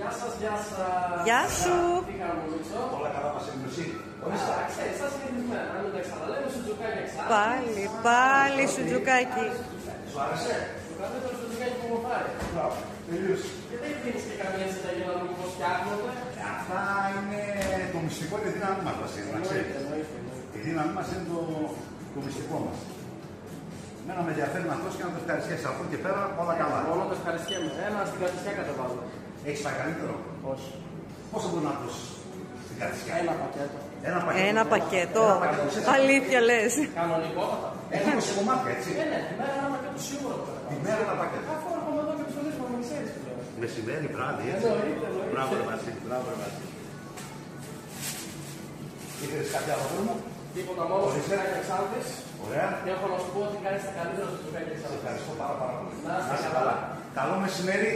Γεια σας, γεια σας. Γεια σου. Τι κάνουμε, Μίτσο? Όλα καλά μας εμπνευσύνη. Εσάς συνηθισμένα, να μην τα ξαναλέμε, σουτζουκάκι εξάρτηση. Πάλι σουτζουκάκι. Σου άρεσε? Το καλύτερο σουτζουκάκι που μου πάρει. Μπράβο, τελείωσε. Και δεν δίνεις και καμία συνταγή να δούμε πώς φτιάχνονται. Αυτά είναι το μυστικό και η δύναμή μας, Βασίλη, να ξέρεις. Η δύναμή μας είναι το μυστικό μας. Εμένα με ενδιαφέρει να δώσει και να το ευχαριστιέσαι. Από εκεί και πέρα όλα καλά. Μόνο το ευχαριστιέμαι. Ένα στην κατησιά κατεβάζω. Έχεις πάει καλύτερο? Όχι. Πόσο μπορεί να δώσεις στην κατησιά? Ένα πακέτο. Ένα πακέτο. Αλήθεια λες. Κανονικότατα. Έχει 20 κομμάτια, έτσι. Ναι, τη μέρα ένα πακέτο σίγουρα. Τη μέρα ένα πακέτο. Αφού έρχομαι εδώ και ψωνίσουμε, με ξέρεις πλέον. Μεσημέρι, βράδυ, έτσι. Εννοείται. Μπράβο, ρε Βασίλη, μπράβο, ρε Βασίλη. Ήθελες κάποιο άλλο δρόμο? Τίποτα μόνο σουτζουκάκι εξάρτης. Ωραία. Και έχω να σου πω ότι κάνεις τα καλύτερα σουτζουκάκι εξάρτης. Ευχαριστώ πάρα πολύ. Να είστε καλά. Καλό μεσημέρι.